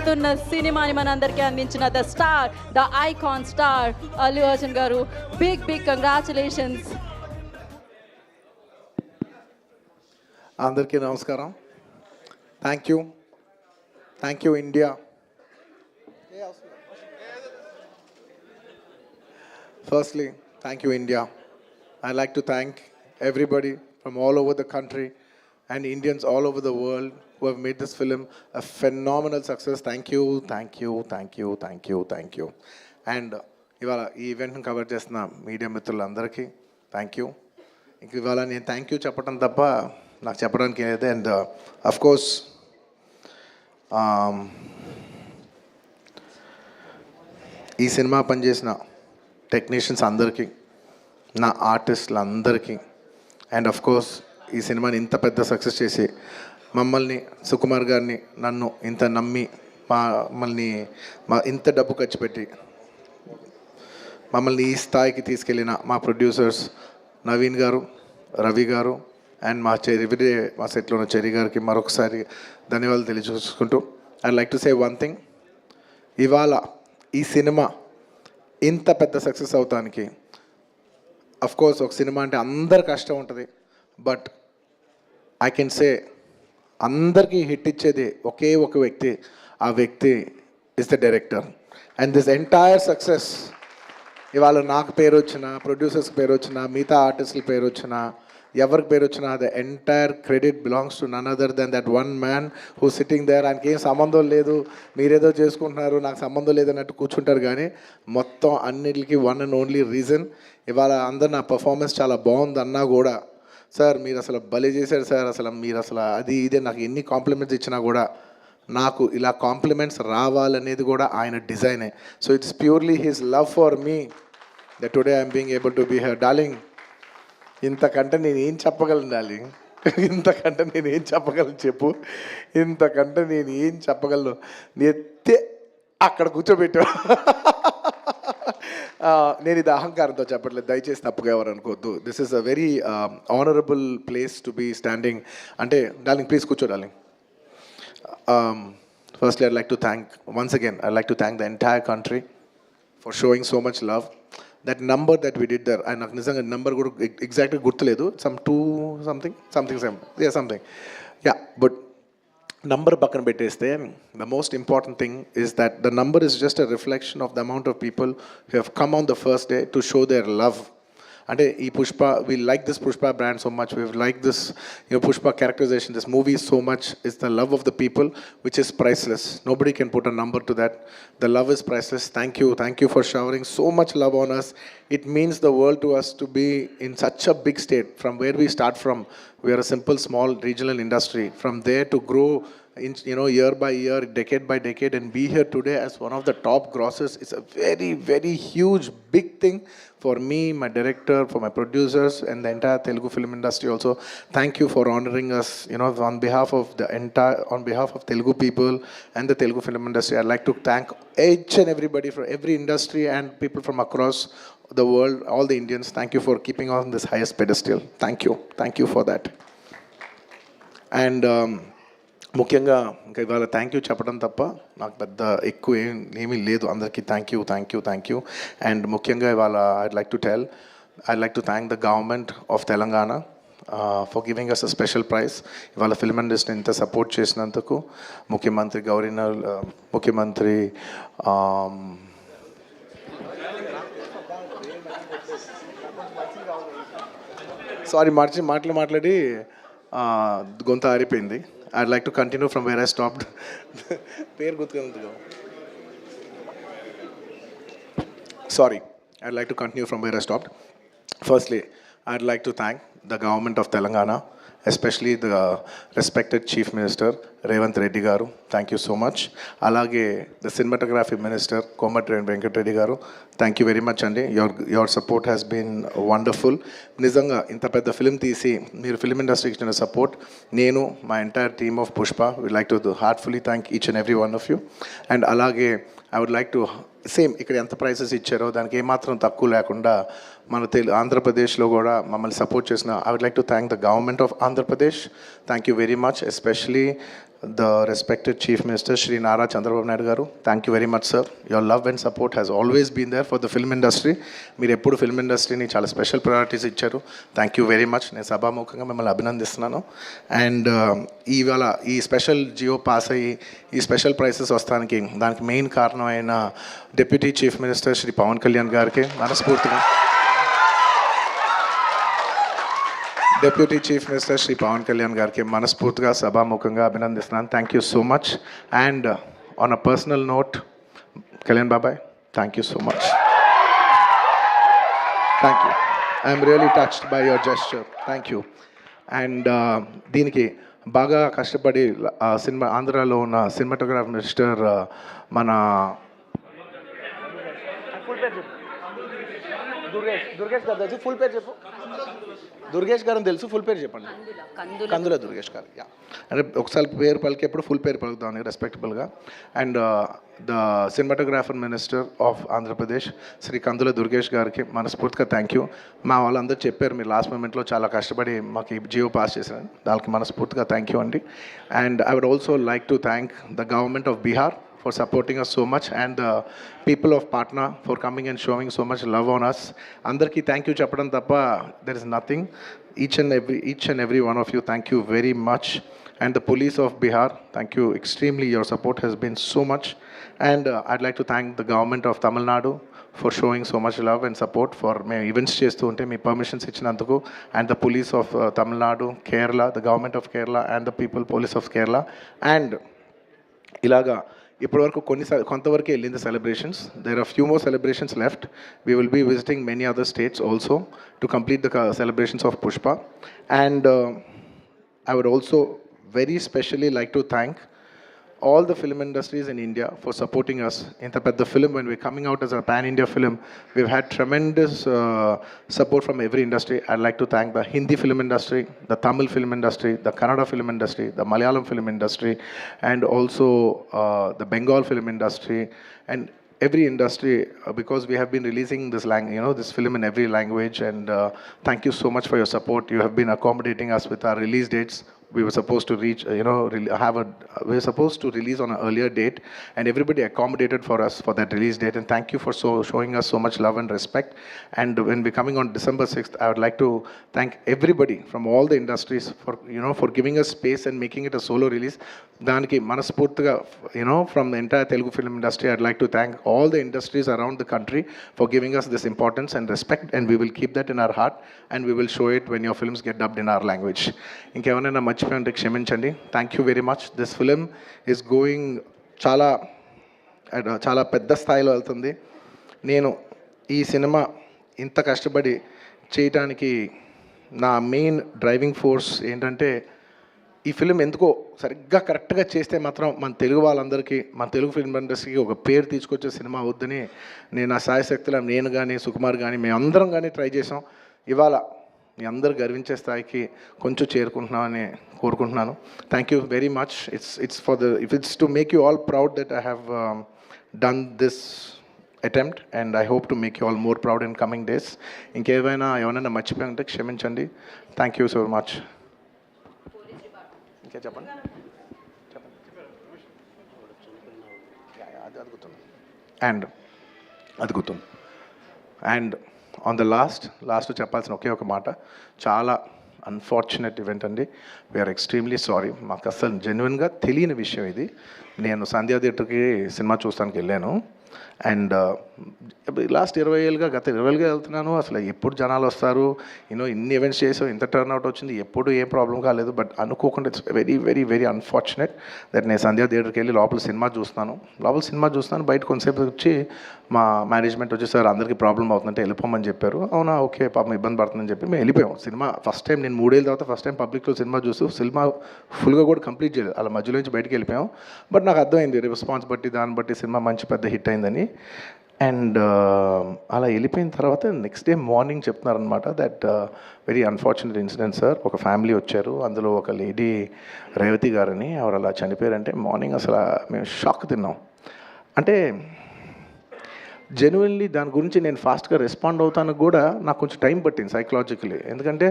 అద్భుతమైన సినిమాని మనందరికీ అందించిన the star, the icon star Allu Arjun garu. Big congratulations. అందరికీ నమస్కారం. Thank you India. Firstly, thank you India. I'd like to thank everybody from all over the country and Indians all over the world who have made this film a phenomenal success. Thank you. And ఇవాళ ఈ ఈవెంట్ని cover చేస్తున్న media మిత్రులందరికీ thank you. ఇంక ఇవాళ నేను thank you చెప్పడం తప్ప నాకు చెప్పడానికి ఏదైతే. అండ్ అఫ్కోర్స్ ఈ సినిమా పనిచేసిన టెక్నీషియన్స్ అందరికీ, నా ఆర్టిస్టులందరికీ, అండ్ అఫ్కోర్స్ ఈ సినిమాని ఇంత పెద్ద సక్సెస్ చేసి మమ్మల్ని, సుకుమార్ గారిని, నన్ను ఇంత నమ్మి మమ్మల్ని ఇంత డబ్బు ఖర్చు పెట్టి మమ్మల్ని ఈ స్థాయికి తీసుకెళ్ళిన మా ప్రొడ్యూసర్స్ నవీన్ గారు, రవి గారు అండ్ మా సెట్లో ఉన్న చెర్రీ గారికి మరొకసారి ధన్యవాదాలు తెలియజేసుకుంటూ I like to say one thing. ఇవాళ ఈ సినిమా ఇంత పెద్ద సక్సెస్ అవటానికి అఫ్కోర్స్ ఒక సినిమా అంటే అందరు కష్టం ఉంటుంది, బట్ ఐ కెన్ సే అందరికీ హిట్ ఇచ్చేది ఒకే ఒక వ్యక్తి. ఆ వ్యక్తి is the director. And this entire success ఇవాళ నాకు పేరు వచ్చినా, ప్రొడ్యూసర్స్కి పేరు వచ్చినా, మిగతా ఆర్టిస్టుల పేరు వచ్చినా, ఎవరికి పేరు వచ్చినా the entire credit belongs to none other than that one man who sitting there. ఆయనకి ఏం సంబంధం లేదు, మీరేదో చేసుకుంటున్నారు, నాకు సంబంధం లేదన్నట్టు కూర్చుంటారు. కానీ మొత్తం అన్నిటికీ వన్ అండ్ ఓన్లీ రీజన్ ఇవాళ అందరు నా పర్ఫార్మెన్స్ చాలా బాగుంది అన్నా కూడా, సార్ మీరు అసలు భలే చేశారు సార్, అసలు మీరు అసలు అది ఇదే నాకు ఎన్ని కాంప్లిమెంట్స్ ఇచ్చినా కూడా నాకు ఇలా కాంప్లిమెంట్స్ రావాలనేది కూడా ఆయన డిజైనే. So it's purely his love for me that today I'm being able to be here. Darling, ఇంతకంటే నేను ఏం చెప్పగలను డార్లింగ్? ఇంతకంటే నేను ఏం చెప్పగలను చెప్పు? ఇంతకంటే నేను ఏం చెప్పగలను? ఎత్తే అక్కడ కూర్చోబెట్టా. నేను ఇది అహంకారంతో చెప్పట్లేదు, దయచేసి తప్పుగా ఎవరు అనుకోవద్దు. This is a very honourable place to be standing. అంటే డార్లింగ్ ప్లీజ్ కూర్చో darling. Firstly, I'd like to thank, once again, I'd like to thank the entire country for showing so much love. That number that we did there, and నాకు నిజంగా number కూడా ఎగ్జాక్ట్గా గుర్తులేదు, some 2 something. Yeah, but number పక్కన పెట్టేస్తే the most important thing is that the number is just a reflection of the amount of people who have come on the first day to show their love. అంటే ఈ Pushpa, we like this Pushpa brand so much, we like this Pushpa characterization, this movie so much. Is the love of the people which is priceless. Nobody can put a number to that. The love is priceless. Thank you for showering so much love on us. It means the world to us to be in such a big state. From where we start from, we are a simple small regional industry. From there to grow in, year by year, decade by decade, and be here today as one of the top grossers. It's a very, very huge, big thing for me, my director, for my producers, and the entire Telugu film industry also. Thank you for honoring us, on behalf of Telugu people and the Telugu film industry. I'd like to thank each and everybody from every industry and people from across the world, all the Indians. Thank you for keeping on this highest pedestal. Thank you for that. And ముఖ్యంగా ఇంకా ఇవాళ thank you చెప్పడం తప్ప నాకు పెద్ద ఎక్కువ ఏమీ లేదు. అందరికీ థ్యాంక్ యూ. అండ్ ముఖ్యంగా ఇవాళ I'd like to thank the government of Telangana for giving us a special prize. ఇవాళ ఫిల్మ్ ఇండస్ట్రీని ఇంత సపోర్ట్ చేసినందుకు ముఖ్యమంత్రి ముఖ్యమంత్రి సారీ మాట్లాడి గొంత ఆరిపోయింది. I'd like to continue from where I stopped. Sorry, I'd like to continue from where I stopped. Firstly, I'd like to thank the government of Telangana, especially the respected Chief Minister Revanth Reddy garu. Thank you so much. Alage the cinematography minister Komatreddy Venkat Reddy garu. Thank you very much andi. Your support has been wonderful. Nizanga inta pedda film teesi meer film industry ki ichina support nenu my entire team of Pushpa would like to heartfully thank each and every one of you. And alage I would like to same ఇక్కడ ఎంత prices ఇచ్చారో దానికి ఏమాత్రం తక్కువ లేకుండా మన ఆంధ్రప్రదేశ్లో కూడా మమ్మల్ని సపోర్ట్ చేసిన I would like to thank the government of Andhra Pradesh. Thank you very much, especially the respected Chief Minister Shri Nara Chandrababu Naidu garu. Thank you very much, sir. Your love and support has always been there for the film industry. మీరు ఎప్పుడు film ఇండస్ట్రీని చాలా special priorities ఇచ్చారు. Thank you very much. నేను సభాముఖంగా మిమ్మల్ని అభినందిస్తున్నాను. And ఇవాళ ఈ స్పెషల్ జియో పాస్ అయ్యి ఈ స్పెషల్ ప్రైసెస్ వస్తానికి దానికి మెయిన్ కారణమైన deputy chief minister Shri Pavan Kalyan గారికి మనస్ఫూర్తిగా, deputy chief minister Shri Pavan Kalyan గారికి మనస్ఫూర్తిగా సభాముఖంగా అభినందిస్తున్నాను. Thank you so much. And on a personal note, Kalyan బాబాయ్, thank you so much. Thank you. I'm really touched by your gesture. Thank you. And దీనికి బాగా కష్టపడి సినిమా ఆంధ్రాలో ఉన్న సినిమాటోగ్రాఫర్ మిస్టర్ మన దుర్గేష్ గారు తెలుసు, ఫుల్ పేరు చెప్పు. దుర్గేష్ గారు తెలుసు, ఫుల్ పేరు చెప్పండి. కందుల దుర్గేష్ గారు. యా, అంటే ఒకసారి పేరు పలికేప్పుడు ఫుల్ పేరు పలుకుతాను రెస్పెక్టబుల్గా. And the cinematographer minister of Andhra Pradesh Shri Kandula Durgesh గారికి మనస్ఫూర్తిగా థ్యాంక్ యూ. మా వాళ్ళందరూ చెప్పారు మీరు లాస్ట్ మూమెంట్లో చాలా కష్టపడి మాకు ఈ జియో పాస్ చేశారు, దానికి మనస్ఫూర్తిగా థ్యాంక్ యూ అండి. And I would also like to thank the government of Bihar for supporting us so much, and the people of Patna for coming and showing so much love on us. Andarki thank you cheppadam tappa there is nothing. Each and every one of you, thank you very much. And the police of Bihar, thank you extremely. Your support has been so much. And I'd like to thank the government of Tamil Nadu for showing so much love and support for me events chestu unte me permissions ichinanduku, and the police of Tamil Nadu, Kerala, the government of Kerala, and the people police of Kerala. And ilaga ఇప్పటివరకు కొంతవరకు వెళ్ళింది celebrations. There are few more celebrations left. We will be visiting many other states also to complete the celebrations of Pushpa. And I would also very specially like to thank all the film industries in India for supporting us. Inta pedda film, when we're coming out as a pan-India film, we've had tremendous support from every industry. I'd like to thank the Hindi film industry, the Tamil film industry, the Kannada film industry, the Malayalam film industry, and also the Bengal film industry, and every industry, because we have been releasing this this film in every language. And thank you so much for your support. You have been accommodating us with our release dates. We were supposed to reach, we were supposed to release on an earlier date, and everybody accommodated for us for that release date. And thank you for showing us so much love and respect. And when we're coming on December 6th, I would like to thank everybody from all the industries for, for giving us space and making it a solo release. Daniki manaspurtiga, from the entire Telugu film industry, I'd like to thank all the industries around the country for giving us this importance and respect, and we will keep that in our heart, and we will show it when your films get dubbed in our language. ఇంకేమైనా మర్చిపోయింటే క్షమించండి. Thank you very much. This film is going చాలా పెద్ద స్థాయిలో వెళ్తుంది. నేను ఈ cinema ఇంత కష్టపడి చేయటానికి నా మెయిన్ డ్రైవింగ్ ఫోర్స్ ఏంటంటే, ఈ ఫిలిం ఎందుకో సరిగ్గా కరెక్ట్గా చేస్తే మాత్రం మన తెలుగు వాళ్ళందరికీ, మన తెలుగు ఫిల్మ్ ఇండస్ట్రీకి ఒక పేరు తీసుకొచ్చే సినిమా అవుద్దని నేను నా సాయశక్తుల, నేను కానీ సుకుమార్ కానీ మేమందరం కానీ ట్రై చేసాం. ఇవాళ మీ అందరు గర్వించే స్థాయికి కొంచెం చేరుకుంటున్నామని కోరుకుంటున్నాను. Thank you very much. It's to make you all proud that I have done this attempt, and I hope to make you all more proud in coming days. ఇంకేమైనా మర్చిపోయింటే క్షమించండి. Thank you so much. ఇంకా చెప్పండి. And అది గుర్తుంది. And on the last చెప్పాల్సిన ఒకే ఒక మాట, చాలా అన్ఫార్చునేట్ ఈవెంట్ అండి. We are extremely sorry. మాకు అసలు జెన్యున్గా తెలియని విషయం ఇది. నేను సంధ్యా థియేటర్కి సినిమా చూస్తానికి వెళ్ళాను, అండ్ లాస్ట్ 20 ఏళ్ళుగా గత 20 ఏళ్ళుగా వెళ్తున్నాను. అసలు ఎప్పుడు జనాలు వస్తారు, ఇన్ని ఈవెంట్స్ చేసాం, ఇంత టర్న్అవుట్ వచ్చింది, ఎప్పుడు ఏం ప్రాబ్లం కాలేదు. బట్ అనుకోకుండా it's very very very unfortunate that నేను సంధ్యా థియేటర్కి వెళ్ళి లోపల సినిమా చూస్తున్నాను. బయట కొంతసేపు వచ్చి మా మేనేజ్మెంట్ వచ్చి, సార్ అందరికీ ప్రాబ్లం అవుతుందంటే వెళ్ళిపోమని చెప్పారు. అవునా, ఓకే, పాపం ఇబ్బంది పడుతుందని చెప్పి మేము వెళ్ళిపోయాం. సినిమా ఫస్ట్ టైం నేను 3 ఏళ్ళ తర్వాత ఫస్ట్ టైం పబ్లిక్లో సినిమా చూస్తూ సినిమా ఫుల్గా కూడా కంప్లీట్ చేయలేదు, అలా మధ్యలో నుంచి బయటకు వెళ్ళిపోయాం. బట్ నాకు అర్థమైంది రెస్పాన్స్ బట్టి, దాన్ని బట్టి సినిమా మంచి పెద్ద హిట్ అయిందని. అండ్ అలా వెళ్ళిపోయిన తర్వాత నెక్స్ట్ డే మార్నింగ్ చెప్తున్నారనమాట that very unfortunate incident sir, ఒక ఫ్యామిలీ వచ్చారు, అందులో ఒక లేడీ రేవతి గారని, ఎవరు అలా చనిపోయారంటే మార్నింగ్ అసలు మేము షాక్ తిన్నాం. అంటే జెన్యున్లీ దాని గురించి నేను ఫాస్ట్గా రెస్పాండ్ అవుతాను కూడా నాకు కొంచెం టైం పట్టింది సైకలాజికలీ. ఎందుకంటే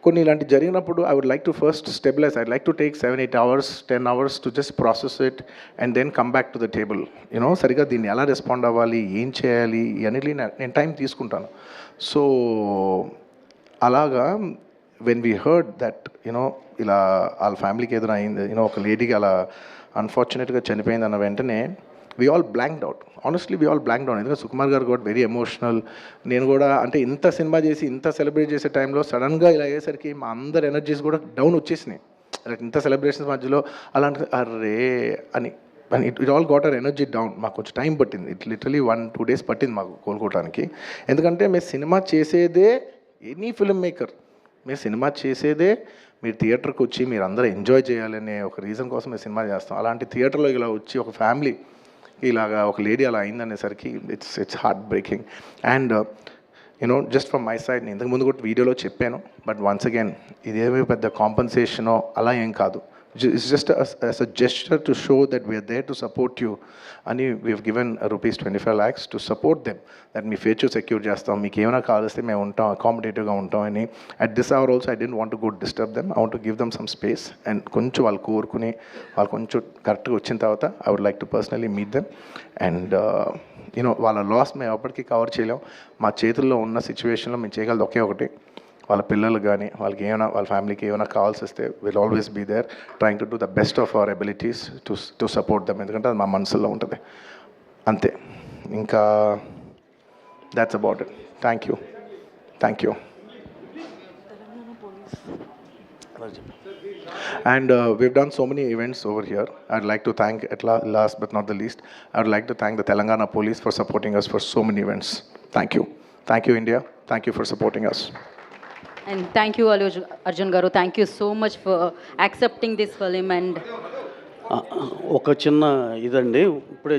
కొన్ని ఇలాంటి జరిగినప్పుడు I would like to first stabilize. I like to take 7-8 hours 10 hours to just process it and then come back to the table. You know సరిగా దీన్ని ఎలా రెస్పాండ్ అవ్వాలి, ఏం చేయాలి ఇవన్నీ నేను టైం తీసుకుంటాను. సో అలాగా వెన్ వీ హర్డ్ దట్ ఇలా వాళ్ళ ఫ్యామిలీకి ఏదైనా అయింది, ఒక లేడీకి అలా అన్ఫార్చునేట్గా చనిపోయింది అన్న వెంటనే we all blanked out. Honestly we all blanked out. ఎందుకంటే సుకుమార్ గారు కూడా వెరీ ఎమోషనల్. నేను కూడా అంటే ఇంత సినిమా చేసి ఇంత సెలబ్రేట్ చేసే టైంలో సడన్గా ఇలా అయ్యేసరికి మా అందరి ఎనర్జీస్ కూడా డౌన్ వచ్చేసినాయి. లైక్ ఇంత సెలబ్రేషన్స్ మధ్యలో అలాంటి అర్రే అని it all got our energy down. మాకు కొంచెం టైం పట్టింది. ఇట్ లిటరలీ 1-2 days పట్టింది మాకు కోలుకోవడానికి. ఎందుకంటే మేము సినిమా చేసేదే, ఎనీ ఫిల్మ్ మేకర్ మీరు సినిమా చేసేదే మీరు థియేటర్కి వచ్చి మీరు అందరూ ఎంజాయ్ చేయాలనే ఒక రీజన్ కోసం మేము సినిమా చేస్తాం. అలాంటి థియేటర్లో ఇలా వచ్చి ఒక ఫ్యామిలీ ఇలాగా ఒక లేడీ అలా అయిందనేసరికి it's heart breaking. And just from my side, నేను ఇంతకుముందు కూడా వీడియోలో చెప్పాను, బట్ వన్స్ అగైన్ ఇదేమీ పెద్ద కాంపన్సేషనో అలా ఏం కాదు. It's just as a gesture to show that we are there to support you. And we have given rupees 25 lakhs to support them. That మీ ఫ్యూచర్ సెక్యూర్ చేస్తాం, మీకు ఏమైనా కావాల్స్తే మేము ఉంటాం, అకామిడేటివ్గా ఉంటాం అని. At this hour also I don't want to go disturb them. I want to give them some space. And కొంచెం వాళ్ళు కోరుకుని వాళ్ళు కొంచెం కరెక్ట్గా వచ్చిన తర్వాత I would like to personally meet them. And వాళ్ళ లాస్ మేము ఎప్పటికీ కవర్ చేయలేం. మా చేతుల్లో ఉన్న సిచ్యువేషన్లో మేము చేయగలదు ఒకే ఒకటి, వాళ్ళ పిల్లలు కానీ వాళ్ళకి ఏమైనా వాళ్ళ ఫ్యామిలీకి ఏమైనా కావాల్సి వస్తే will always be there trying to do the best of our abilities to support them. ఎందుకంటే అది మా మనసులో ఉంటుంది అంతే. ఇంకా that's about it. Thank you. And we've done so many events over here. I'd like to thank, last but not the least, I would like to thank the Telangana Police for supporting us for so many events. Thank you India. Thank you for supporting us. And thank you Allu Arjun garu. Thank you so much for accepting this film. And ఒక చిన్న ఇదండి, ఇప్పుడే